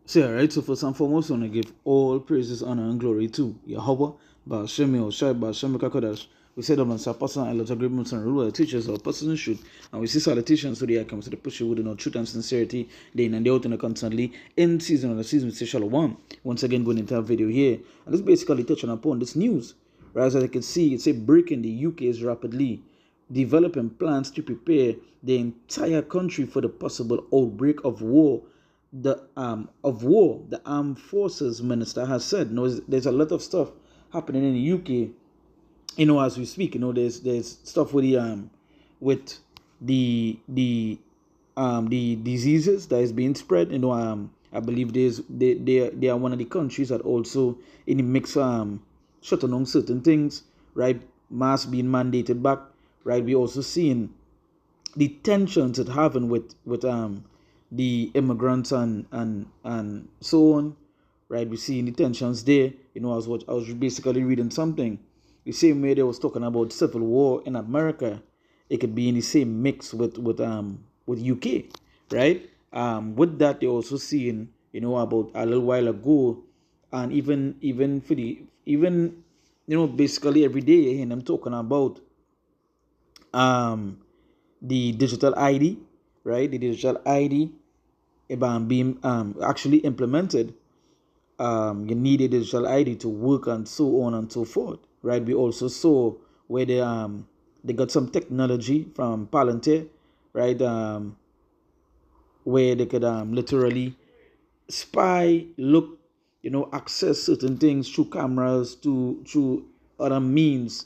So, yeah, right, so first and foremost, I want to give all praises, honor, and glory to Yahweh, Ba'ashem Yoshai, Ba'ashem Kakadash. We said on our personal and lot agreements and rule teachers or personal shoot, and we see salutations to the icons to the push with no truth and sincerity, day in and day out and constantly in season of the season with Shalom. Once again, going into our video here, and this basically touching upon this news. Right, as I can see, it's a break in the UK is rapidly developing plans to prepare the entire country for the possible outbreak of war. The armed forces minister has said, there's a lot of stuff happening in the UK, as we speak. There's stuff with with the diseases that is being spread. I believe they are one of the countries that also in the mix shutting down certain things, right? Mask being mandated back, right? We also seeing the tensions it having with the immigrants and so on, right? We see the tensions there. I was basically reading something. The same way they was talking about civil war in America, it could be in the same mix with UK, right? With that, they also seeing about a little while ago, and even for the even basically every day, and I'm talking about um the digital ID, right? The digital ID being actually implemented. You need a digital ID to work and so on and so forth, right? We also saw where they got some technology from Palantir, right? Where they could literally spy, look, access certain things through cameras, to through other means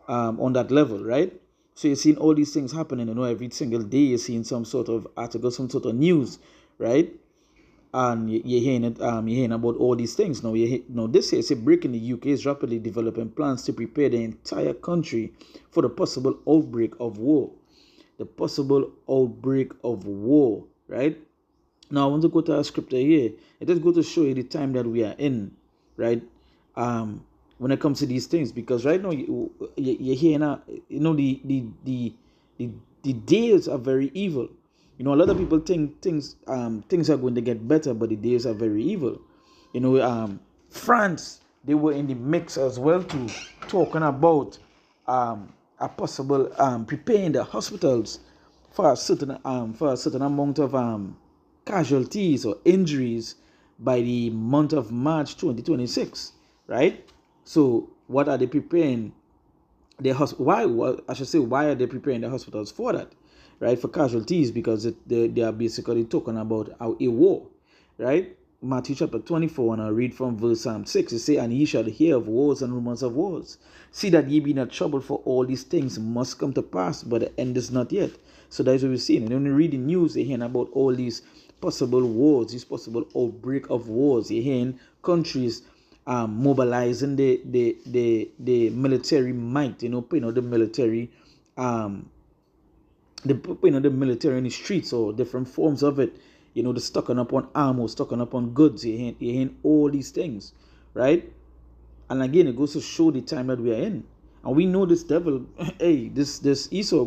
on that level, right? So you're seeing all these things happening, every single day you're seeing some sort of article, some sort of news, right? And you're hearing it, you're hearing about all these things. Now this year, it's a break in the UK is rapidly developing plans to prepare the entire country for the possible outbreak of war. The possible outbreak of war, right? Now I want to go to our scripture here. It is going to show you the time that we are in, right? When it comes to these things, because right now you're hearing now, the days are very evil. A lot of people think things are going to get better, but the days are very evil. France, they were in the mix as well too, talking about a possible preparing the hospitals for a certain amount of casualties or injuries by the month of March 2026, right? So what are they preparing why are they preparing the hospitals for that, right? For casualties, because they are basically talking about a war, right? Matthew chapter 24, and I read from verse 6. It say, "And ye shall hear of wars and rumors of wars. See that ye be not troubled, for all these things must come to pass, but the end is not yet." So that's what we're seeing. And when you read the news, you're hearing about all these possible wars, these possible outbreak of wars. You're hearing countries mobilizing the military might, putting out the military, the military in the streets, or different forms of it, the stocking up on ammo, stocking up on goods. You're hearing all these things, right? And again, it goes to show the time that we are in. And we know this devil, hey, this Esau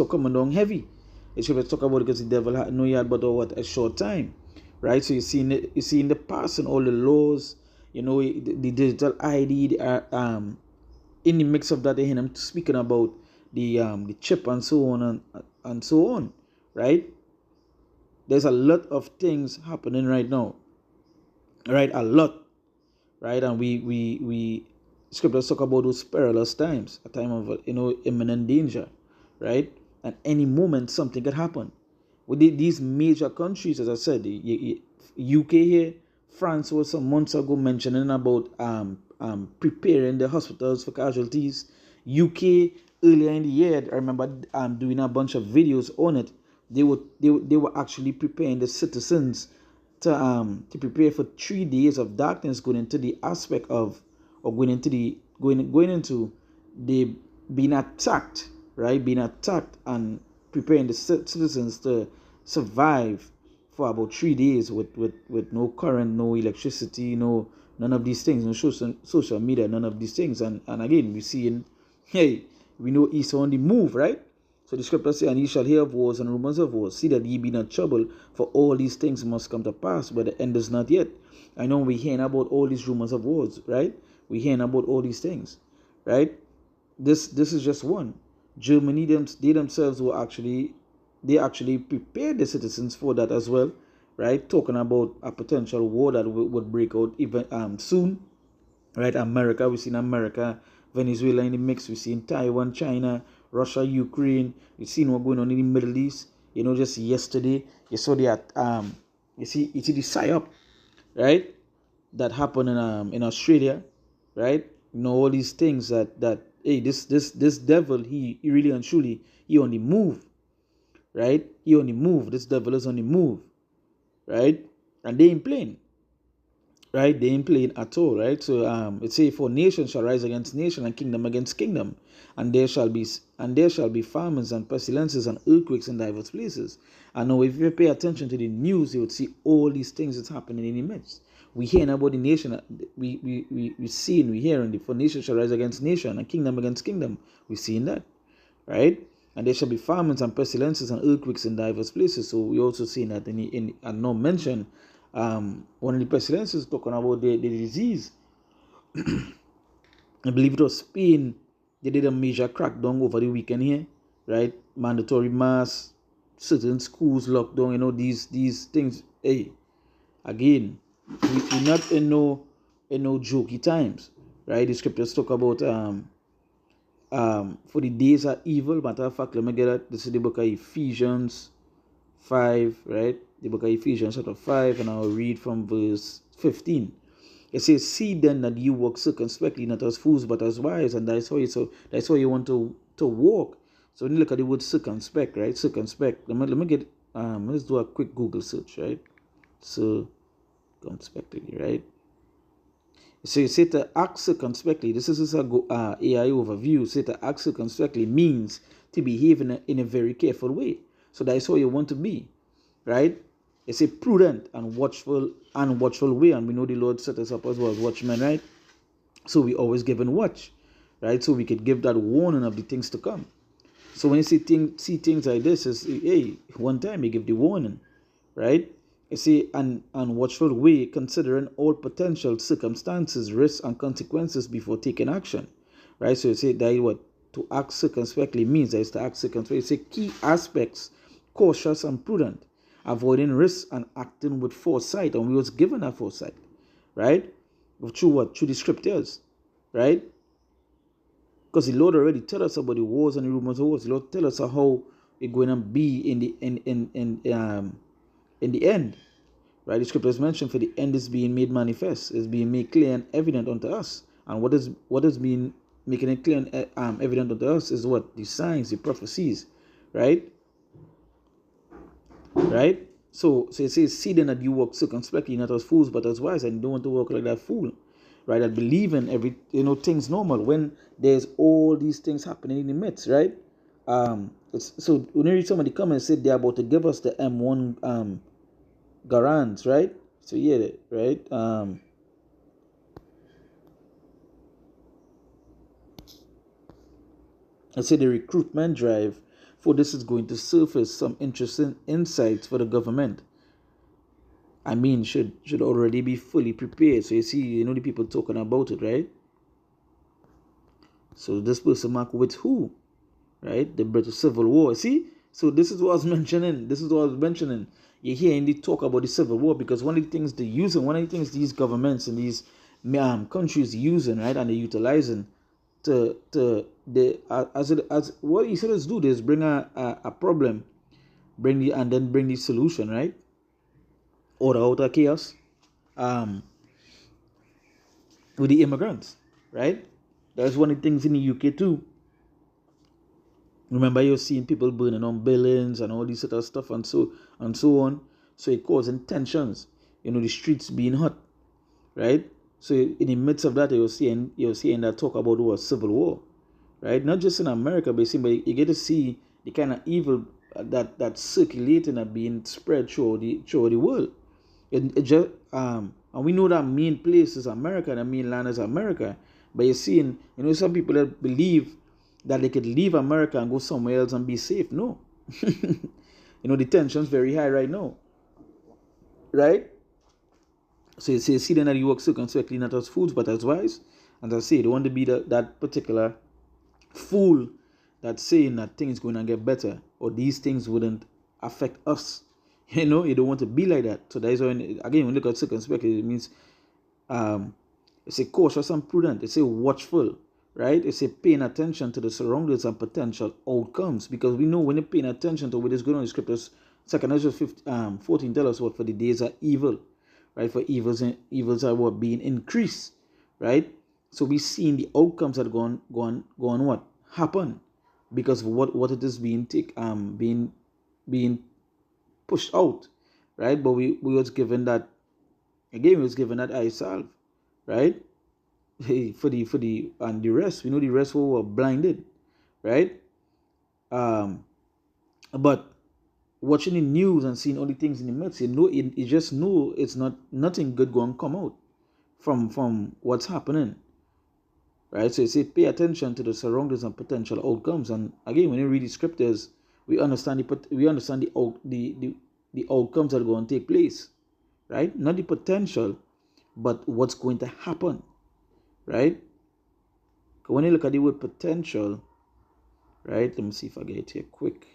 coming down heavy. It should be talk about it, because the devil had no yard but a short time, right? So you see in the past, and all the laws, the digital ID, in the mix of that, they hear them speaking about the chip and so on and so on, right? There's a lot of things happening right now, right? A lot, right? And we scriptures talk about those perilous times, a time of imminent danger, right? And any moment something could happen. With these major countries, as I said, the UK here, France was some months ago mentioning about preparing the hospitals for casualties. UK earlier in the year, I remember doing a bunch of videos on it. They were actually preparing the citizens to prepare for 3 days of darkness, going into the aspect of, or going into the being attacked, right? Being attacked, and preparing the citizens to survive for about 3 days with no current, no electricity, none of these things, no social media, none of these things. And again, we see hey, we know Esau on the move, right? So the scripture says, and ye shall hear of wars and rumors of wars. See that ye be not troubled, for all these things must come to pass, but the end is not yet. I know we're hearing about all these rumors of wars, right? We're hearing about all these things, right? This is just one. Germany, they themselves they actually prepared the citizens for that as well, right? Talking about a potential war that would break out even soon, right? America, we've seen America, Venezuela in the mix, we've seen Taiwan, China, Russia, Ukraine, we've seen what's going on in the Middle East. Just yesterday, you saw that you see the PSYOP, right? That happened in Australia, right? All these things that hey, this devil, he really and truly, he on the move, right? He on the move. This devil is on the move, right? And they ain't playing, right? They ain't playing at all, right? So it say, for nation shall rise against nation and kingdom against kingdom, and there shall be famines and pestilences and earthquakes in diverse places. And now if you pay attention to the news, you would see all these things that's happening in the midst. We hearing about the nation, we seeing, we hearing, for nation shall rise against nation and kingdom against kingdom. We seeing that, right? And there shall be famines and pestilences and earthquakes in diverse places. So we also seeing that and not mention one of the pestilences talking about the disease. I believe it was Spain. They did a major crackdown over the weekend here, right? Mandatory masks, certain schools locked down. These things. Hey, again, we're not in no jokey times, right? The scriptures talk about for the days are evil. Matter of fact, let me get that. This is the book of Ephesians 5, right? The book of Ephesians chapter 5, and I'll read from verse 15. It says, see then that you walk circumspectly, not as fools, but as wise. And that's how you want to walk. So when you look at the word circumspect, right? Circumspect. Let me get let's do a quick Google search, right? Circumspectly, right? So you say to act circumspectly. This is a AI overview. Say to act circumspectly means to behave in a very careful way. So that's how you want to be, right? It's a prudent and watchful way, and we know the Lord set us up as well as watchmen, right? So we always give and watch, right? So we could give that warning of the things to come. So when you see things like this, is hey, one time you give the warning, right? You see, an watchful way, considering all potential circumstances, risks, and consequences before taking action, right? So you say that what to act circumspectly means is to act circumspectly. You say key aspects, cautious and prudent, avoiding risks and acting with foresight, and we was given that foresight, right? Through what? Through the scriptures, right? Because the Lord already tell us about the wars and the rumors of wars. The Lord tell us how it's going to be in the end, right? The scriptures mentioned for the end is being made manifest, is being made clear and evident unto us. And what is being making it clear and evident unto us is what? The signs, the prophecies, right? Right? So it says, see then that you walk circumspectly, not as fools, but as wise, and you don't want to walk like that fool, right? That believe in things normal when there's all these things happening in the midst, right? So when you read some of the comments, said they're about to give us the M1 Garant, right? So yeah, right? I say the recruitment drive for this is going to surface some interesting insights for the government. I mean, should already be fully prepared. So you see, the people talking about it, right? So this person mark with who, right? The British Civil War. See, so this is what I was mentioning. You hear in the talk about the Civil War because one of the things these governments and these countries using, right, and they're utilizing as what you should do is bring a problem, bring the solution, right? Order out of chaos, with the immigrants, right? That's one of the things in the UK too. Remember, you're seeing people burning on buildings and all this sort of stuff and so on. So it causing tensions. The streets being hot, right? So in the midst of that, you're seeing that talk about what civil war, right? Not just in America, but you get to see the kind of evil that's circulating and being spread through the world. And we know that main place is America, and the main land is America. But you're seeing, some people that believe that they could leave America and go somewhere else and be safe. No. The tension's very high right now. Right? So you say, see then that you work circumspectly, not as fools, but as wise. And as I say, you don't want to be that particular fool that's saying that things going to get better or these things wouldn't affect us. You don't want to be like that. So that is when, again, when you look at circumspectly, it means it's a cautious and prudent. It's a watchful, right? It's a paying attention to the surroundings and potential outcomes. Because we know when you're paying attention to what is going on in the scriptures, 2 Ezra 14 tells us what, for the days are evil, right? For evils are what, being increased, right? So we seeing the outcomes that go on what happen because of what it is being being pushed out, right? But we was given that, again, we was given that eye salve, right? Hey, for the and the rest, we know the rest were blinded, right? But watching the news and seeing all the things in the midst, you just know it's nothing good going to come out from what's happening, right? So you say pay attention to the surroundings and potential outcomes. And again, when you read the scriptures, we understand the outcomes that are going to take place, right? Not the potential, but what's going to happen, right? When you look at the word potential, right? Let me see if I get it here quick.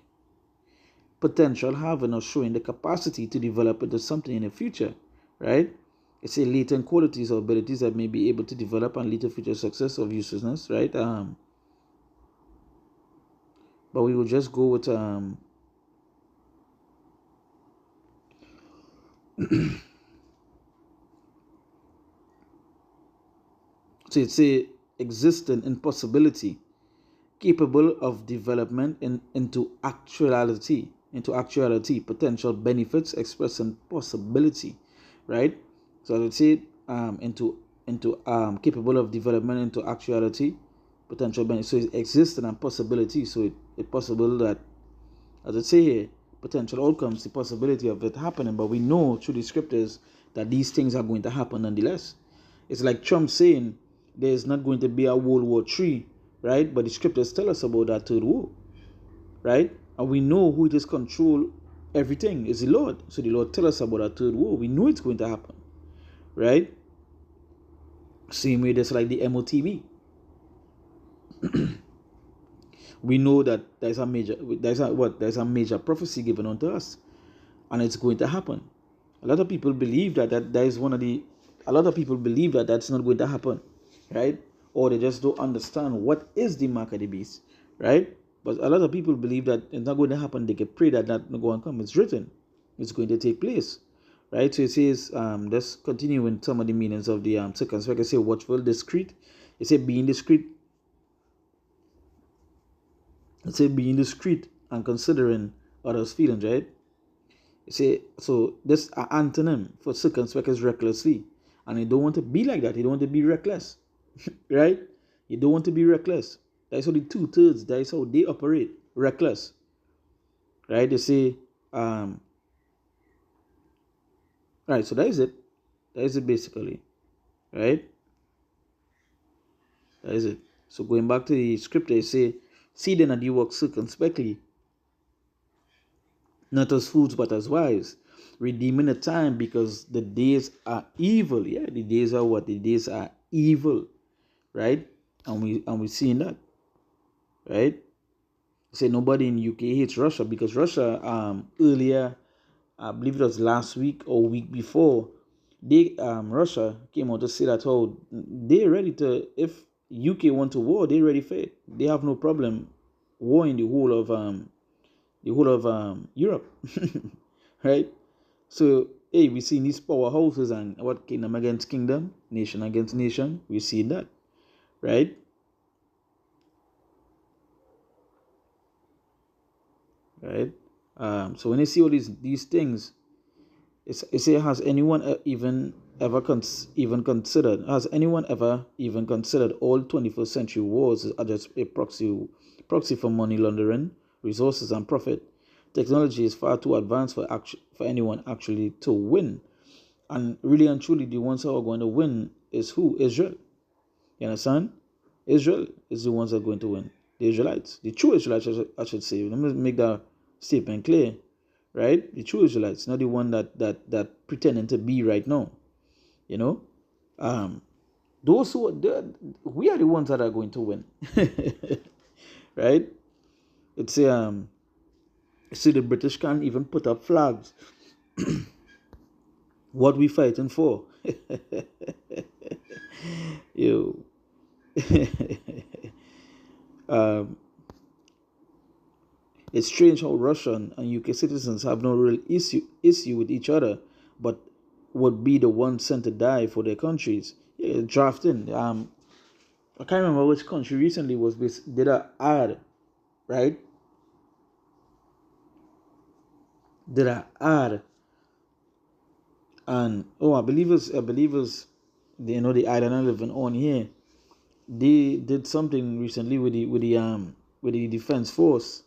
Potential having or showing the capacity to develop into something in the future, right? It's a latent qualities or abilities that may be able to develop and lead to future success or uselessness, right? But we will just go with so it's a existing impossibility, capable of development into actuality, potential benefits expressing possibility, right? So I would say into capable of development into actuality, potential benefits. So it existing and possibility. So it's possible that, as I say here, potential outcomes, the possibility of it happening. But we know through the scriptures that these things are going to happen nonetheless. It's like Trump saying there's not going to be a World War III, right? But the scriptures tell us about that third war, right? And we know who just control everything is the Lord. So the Lord tell us about that third war. We know it's going to happen, right? Same way, just like the MOTB. We know that there's a major prophecy given unto us, and it's going to happen. A lot of people believe that a lot of people believe that that's not going to happen, right? Or they just don't understand what is the mark of the beast, right? But a lot of people believe that it's not going to happen. They can pray that not going to come. It's written. It's going to take place, right? So it says, let's continue with some of the meanings of the circumspect. I say watchful, discreet. It say being discreet. It say being discreet and considering others' feelings, right? It say, so this antonym for circumspect is recklessly. And you don't want to be like that. You don't want to be reckless, right? You don't want to be reckless. That's how the 2/3, that's how they operate, reckless, right? They say, right, so that is it. That is it basically, right? That is it. So going back to the scripture, they say, see then that you walk circumspectly, not as fools, but as wise, redeeming the time because the days are evil. Yeah, the days are what? The days are evil, right? And we seeing that, right? Say nobody in UK hates Russia because Russia earlier, I believe it was last week or week before, Russia came out to say that they're ready to, if UK want to war, they're ready for it. They have no problem warring the whole of Europe, right? So hey, we see these powerhouses and what kingdom against kingdom, nation against nation. We see that, right? Right. So when you see all these things, it say, has anyone ever considered? Has anyone ever even considered all 21st century wars are just a proxy for money laundering, resources, and profit? Technology is far too advanced for anyone actually to win. And really and truly, the ones who are going to win is who? Israel. You understand? Israel is the ones that are going to win. The Israelites, the true Israelites, I should say. Let me make that statement clear, right? The true Israelites, not the one that pretending to be right now. You know, those who we are the ones that are going to win, right? It's see, the British can't even put up flags. What we fighting for? You. It's strange how Russian and UK citizens have no real issue with each other, but would be the ones sent to die for their countries. Yeah, drafting. I can't remember which country recently did a ad, right? Did a ad, and I believe it's the island I live on here. They did something recently with the defense force,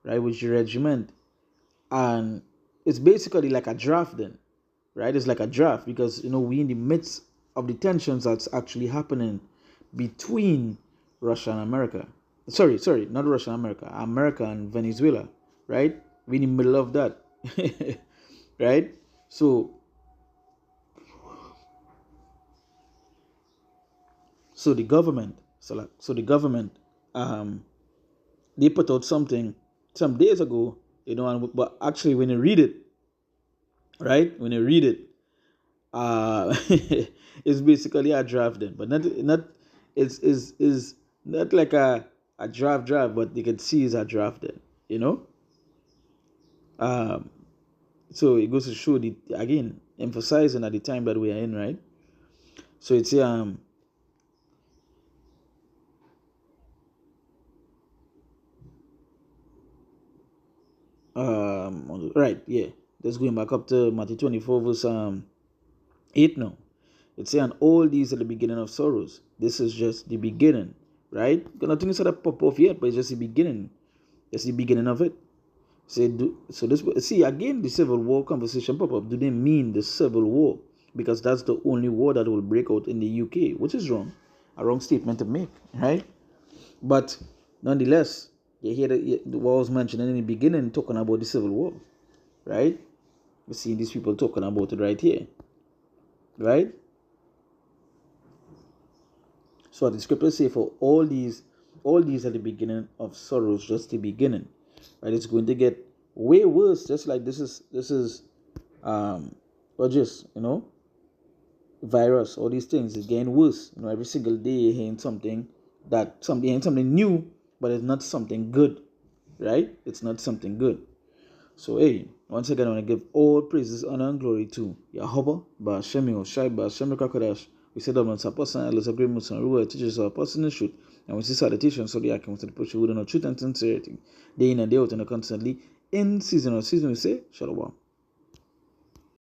right, with the regiment, and it's basically like a draft then, right? It's like a draft because we in the midst of the tensions that's actually happening between Russia and America. Sorry, not Russia and America, America and Venezuela, right? We in the middle of that, right? So the government, they put out something some days ago, but actually when you read it, right? When you read it, it's basically a draft then, but not is not like a draft, but you can see it's a draft then. So it goes to show again, emphasizing at the time that we are in, right? So it's right, yeah. Let's going back up to Matthew 24 verse 8 now. It's saying all these are the beginning of sorrows. This is just the beginning, right? Nothing is gonna pop off yet, but it's just the beginning. It's the beginning of it. So this, see again, the civil war conversation pop up. Do they mean the civil war? Because that's the only war that will break out in the UK, which is wrong. A wrong statement to make, right? But nonetheless, you hear the what was mentioned in the beginning talking about the civil war, right? We see these people talking about it right here, right? So the scriptures say, for all these are the beginning of sorrows, just the beginning, right? It's going to get way worse. Just like this is or just virus, all these things is getting worse. Every single day you're hearing something new, but it's not something good, right? It's not something good. So hey, once again, I want to give all praises, honor, and glory to Yahweh, Ba'Shem Yoshai, Ba'Shem Kakadash. We said that on Saposan, Elos agreements and rule teaches our person the truth, and we see salutation so the account to the push who know truth and sincerity, day in and day out, and constantly in season or season. We say Shalom.